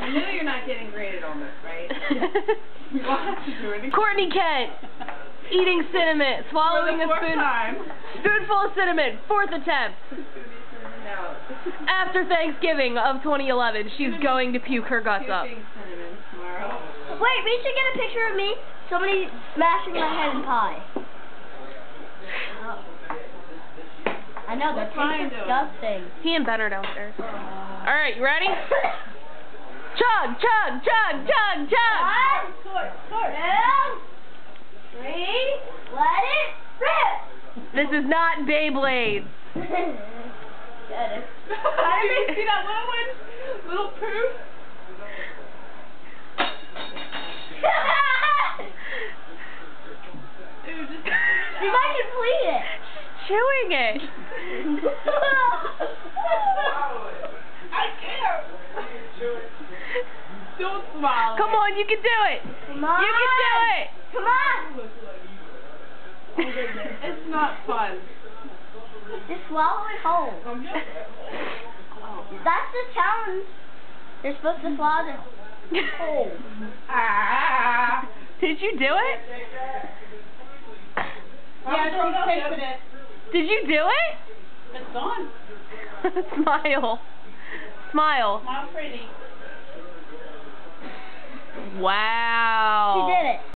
I know you're not getting graded on this, right? You will have to do it again. Courtney Kent, eating cinnamon, swallowing a spoonful of cinnamon, 4th attempt. After Thanksgiving of 2011, she's going to puke her guts up. Wait, we should get a picture of me. Somebody smashing my head in pie. I know, that tastes disgusting. He and Ben are downstairs. Alright, you ready? Chug, chug, chug, chug, chug! 1, 2, 3, let it rip! This is not Beyblade. Did you see that little one? Little poof? She might complete it. Chewing it. I can't. Don't smile. Come on, you can do it. Come on. You can do it. Come on. It's not fun. Just swallow it whole. That's the challenge. You're supposed to swallow it whole. Did you do it? Yeah, she's tasted it. Did you do it? It's gone. Smile. Smile. Smile pretty. Wow. She did it.